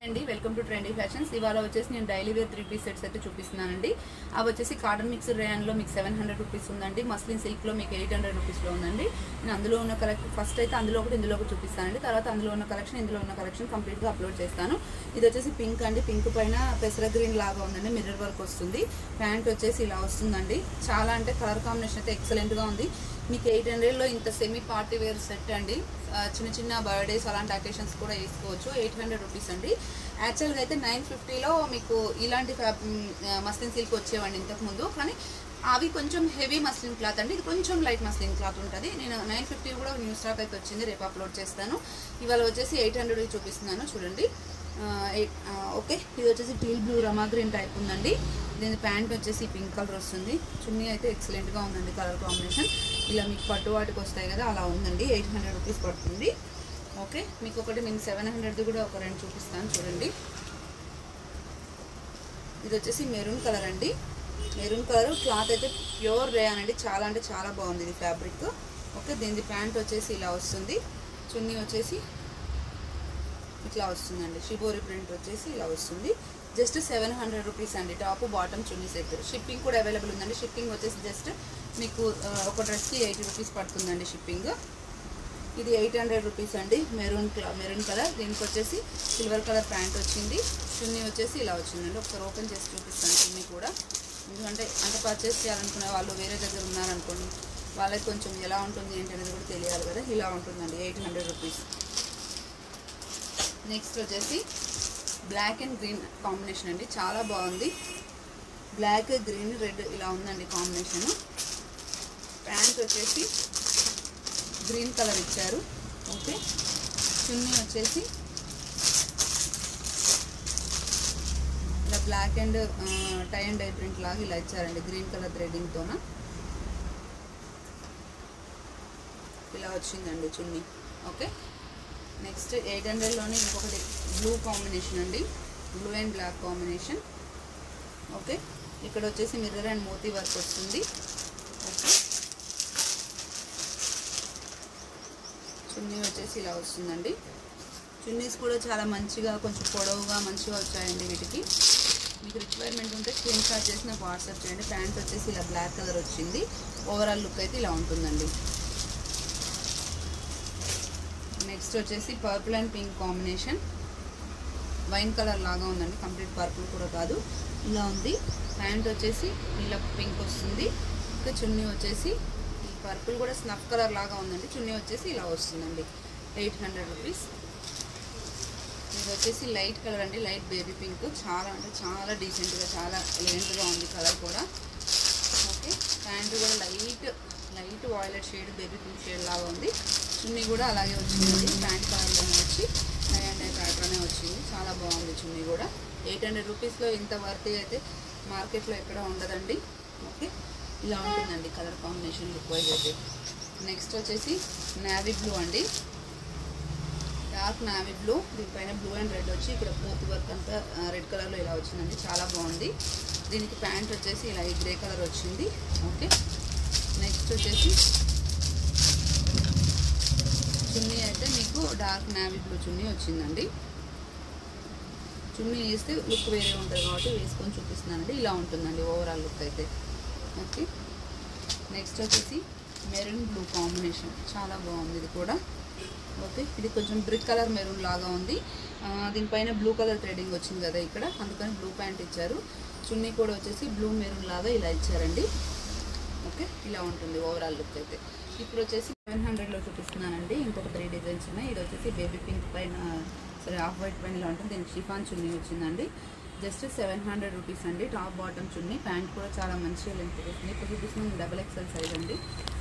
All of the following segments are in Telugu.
అండి వెల్కమ్ టు ట్రెండీ ఫ్యాషన్స్. ఇవాళ వచ్చేసి నేను డైలీ వేర్ 3 సెట్స్ అయితే చూపిస్తున్నానండి. అవి వచ్చేసి కాటన్ మిక్స్డ్ రేయాన్లో మీకు 700 రూపీస్ ఉందండి. మస్లిన్ సిల్క్లో మీకు 800 రూపీస్లో ఉందండి. నేను అందులో ఉన్న కలెక్షన్ ఫస్ట్ అయితే అందులో ఒకటి ఇందులో ఒకటి చూపిస్తానండి. తర్వాత అందులో ఉన్న కలెక్షన్ ఇందులో ఉన్న కలెక్షన్ కంప్లీట్గా అప్లోడ్ చేస్తాను. ఇది వచ్చేసి పింక్ అండి. పింక్ పైన పెసర గ్రీన్ లాగా ఉందండి. మిర్రర్ వర్క్ వస్తుంది. ప్యాంట్ వచ్చేసి ఇలా వస్తుందండి. చాలా అంటే కలర్ కాంబినేషన్ అయితే ఎక్సలెంట్గా ఉంది. మీకు 800లో ఇంత సెమీ పార్టీ వేర్ సెట్ అండి. చిన్న చిన్న బర్త్డేస్ అలాంటి అకేషన్స్ కూడా వేసుకోవచ్చు. 800 రూపీస్ అండి. యాక్చువల్గా అయితే 950లో మీకు ఇలాంటి మస్లిన్ సిల్క్ వచ్చేవండి ఇంతకుముందు. కానీ అవి కొంచెం హెవీ మస్లిన్ క్లాత్ అండి. ఇది కొంచెం లైట్ మస్లిన్ క్లాత్ ఉంటుంది. నేను 950 కూడా న్యూ స్టాక్ అయితే వచ్చింది. రేపు అప్లోడ్ చేస్తాను. ఇవాళ వచ్చేసి 800 చూపిస్తున్నాను చూడండి. ఓకే, ఇది వచ్చేసి టీల్ బ్లూ రమా గ్రీన్ టైప్ ఉందండి. దీని ప్యాంట్ వచ్చేసి పింక్ కలర్ వస్తుంది. చున్నీ అయితే ఎక్సలెంట్గా ఉందండి. కలర్ కాంబినేషన్ ఇలా మీకు పట్టు వాటికి వస్తాయి కదా, అలా ఉందండి. 800 రూపీస్ పడుతుంది. ఓకే, మీకు ఒకటి నేను 700 కూడా ఒక రెండు చూపిస్తాను చూడండి. ఇది వచ్చేసి మెరూన్ కలర్ అండి. మెరూన్ కలర్ క్లాత్ అయితే ప్యూర్ రేయాన్ అండి. చాలా అంటే చాలా బాగుంది ఇది ఫ్యాబ్రిక్. ఓకే, దీని ప్యాంట్ వచ్చేసి ఇలా వస్తుంది. చున్నీ వచ్చేసి ఇట్లా వస్తుందండి. షిబోరి ప్రింట్ వచ్చేసి ఇలా వస్తుంది. జస్ట్ 700 రూపీస్ అండి. టాప్ బాటమ్ చున్నీ సెట్. షిప్పింగ్ కూడా అవైలబుల్ ఉందండి. షిప్పింగ్ వచ్చేసి జస్ట్ మీకు ఒక డ్రెస్కి 80 రూపీస్ పడుతుందండి షిప్పింగ్. ఇది 800 రూపీస్ అండి. Maroon colour. దీనికి వచ్చేసి సిల్వర్ కలర్ ప్యాంట్ వచ్చింది. చున్నీ వచ్చేసి ఇలా వచ్చిందండి. ఒకసారి ఓపెన్ చేసి చూపిస్తాను చున్నీ కూడా. ఎందుకంటే అంత పర్చేస్ చేయాలనుకునే వాళ్ళు వేరే దగ్గర ఉన్నారనుకోండి, వాళ్ళకి కొంచెం ఎలా ఉంటుంది ఏంటి అనేది కూడా తెలియాలి కదా. ఇలా ఉంటుందండి 800 రూపీస్. నెక్స్ట్ వచ్చేసి బ్లాక్ అండ్ గ్రీన్ కాంబినేషన్ అండి. చాలా బాగుంది. బ్లాక్ గ్రీన్ రెడ్ ఇలా ఉందండి కాంబినేషన్. ప్యాంట్ వచ్చేసి గ్రీన్ కలర్ ఇచ్చారు. ఓకే, చున్నీ వచ్చేసి ఇలా black and tie and dye print లాగా ఇలా ఇచ్చారండి. గ్రీన్ కలర్ థ్రెడ్డింగ్తోన ఇలా వచ్చిందండి చున్నీ. ఓకే, నెక్స్ట్ 800లోనే ఇంకొకటి బ్లూ కాంబినేషన్ అండి. Blue and black combination. Okay, ఇక్కడ వచ్చేసి మిర్రర్ అండ్ మోతీ వర్క్ వస్తుంది. ఓకే, చున్నీ వచ్చేసి ఇలా వస్తుందండి. చున్నీస్ కూడా చాలా మంచిగా కొంచెం పొడవుగా మంచిగా వచ్చాయండి. వీటికి మీకు రిక్వైర్మెంట్ ఉంటే స్క్రీన్ షాట్ చేసి నాకు వాట్సాప్ చేయండి. ప్యాంట్ వచ్చేసి ఇలా బ్లాక్ కలర్ వచ్చింది. ఓవరాల్ లుక్ అయితే ఇలా ఉంటుందండి. నెక్స్ట్ వచ్చేసి purple and pink combination. Wine colour లాగా ఉందండి. కంప్లీట్ పర్పుల్ కూడా కాదు, ఇలా ఉంది. ప్యాంట్ వచ్చేసి ఇలా పింక్ వస్తుంది. ఇంకా చున్నీ వచ్చేసి ఈ పర్పుల్ కూడా స్నఫ్ కలర్ లాగా ఉందండి. చున్నీ వచ్చేసి ఇలా వస్తుందండి. 800 రూపీస్. ఇది వచ్చేసి లైట్ కలర్ అండి. Light baby pink. చాలా అంటే చాలా డీసెంట్గా చాలా ఎలిగెంట్గా ఉంది కలర్ కూడా. ఓకే, ప్యాంట్ కూడా light violet shade baby pink shade లాగా ఉంది. చున్నీ కూడా అలాగే వచ్చిందండి. ప్యాంట్ కలర్లోనే వచ్చి అండ్ ప్యాటర్నే వచ్చింది. చాలా బాగుంది చున్నీ కూడా. 800 రూపీస్లో ఇంత వర్త్ అయితే మార్కెట్లో ఎక్కడ ఉండదండి. ఓకే, ఇలా ఉంటుందండి కలర్ కాంబినేషన్ లుక్ వైజ్ అయితే. నెక్స్ట్ వచ్చేసి నావీ బ్లూ అండి. Dark navy blue. దీనిపైన బ్లూ అండ్ రెడ్ వచ్చి ఇక్కడ పూర్తి వర్క్ అంతా రెడ్ కలర్లో ఇలా వచ్చిందండి. చాలా బాగుంది. దీనికి ప్యాంట్ వచ్చేసి ఇలా ఈ గ్రే కలర్ వచ్చింది. ఓకే, నెక్స్ట్ వచ్చేసి చున్నీ అయితే మీకు డార్క్ నావీ బ్లూ చున్నీ వచ్చిందండి. చున్నీ వేస్తే లుక్ వేరే ఉంటుంది కాబట్టి వేసుకొని చూపిస్తున్నానండి. ఇలా ఉంటుందండి ఓవరాల్ లుక్ అయితే. ఓకే, నెక్స్ట్ వచ్చేసి మెరూన్ బ్లూ కాంబినేషన్. చాలా బాగుంది ఇది కూడా. ఓకే, ఇది కొంచెం బ్రిక్ కలర్ మెరూన్ లాగా ఉంది. దీనిపైన బ్లూ కలర్ థ్రెడింగ్ వచ్చింది కదా ఇక్కడ, అందుకని బ్లూ ప్యాంట్ ఇచ్చారు. చున్నీ కూడా వచ్చేసి బ్లూ మెరూన్ లాగా ఇలా ఇచ్చారండి. ఓకే, ఇలా ఉంటుంది ఓవరాల్ లుక్ అయితే. ఇప్పుడు వచ్చేసి 700లో చూపిస్తున్నానండి. ఇంకొక 3 డిజైన్స్ ఉన్నాయి. ఇది వచ్చేసి బేబీ పింక్ పైన సరే ఆఫ్ వైట్ పైన ఇలా ఉంటుంది. దీనికి షిఫాన్ చున్నీ వచ్చిందండి. జస్ట్ 700 రూపీస్ అండి. టాప్ బాటమ్ చున్నీ. ప్యాంట్ కూడా చాలా మంచిగా లెంత్ వస్తుంది. ఇప్పుడు చూపిస్తుంది XXL సైజ్ అండి.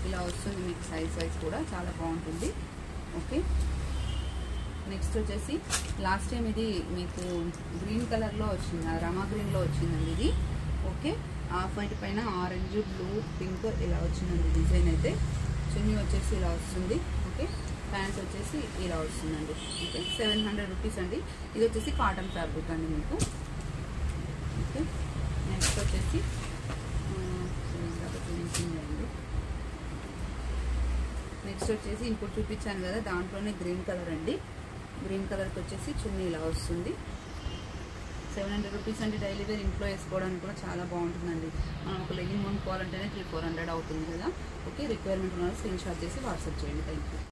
ఇలా వస్తుంది మీకు సైజ్ కూడా చాలా బాగుంటుంది. ఓకే, నెక్స్ట్ వచ్చేసి లాస్ట్ టైం ఇది మీకు గ్రీన్ కలర్లో వచ్చింది, రమా గ్రీన్లో వచ్చిందండి ఇది. ఓకే, ఆఫ్ వైట్ పైన ఆరెంజ్ బ్లూ పింక్ ఇలా వచ్చిందండి డిజైన్ అయితే. చున్నీ వచ్చేసి ఇలా వస్తుంది. ఓకే, ప్యాంట్ వచ్చేసి ఇలా వస్తుందండి. ఓకే, 700 రూపీస్ అండి. ఇది వచ్చేసి కాటన్ ఫ్యాబ్రిక్ అండి మీకు. ఓకే, నెక్స్ట్ వచ్చేసి నెక్స్ట్ వచ్చేసి ఇప్పుడు చూపించాను కదా దాంట్లోనే గ్రీన్ కలర్ అండి. గ్రీన్ కలర్కి వచ్చేసి చున్నీ ఇలా వస్తుంది. 700 రూపీస్ అంటే డైలీ వేర్ ఇంట్లో వేసుకోవడానికి కూడా చాలా బాగుంటుందండి. మనం ఒక లెగిన్ కొనుక్కోవాలంటేనే 300-400 అవుతుంది కదా. ఓకే, రిక్వైర్మెంట్ ఉన్న స్క్రీన్ షాట్ చేసి వాట్సాప్ చేయండి. Thank you.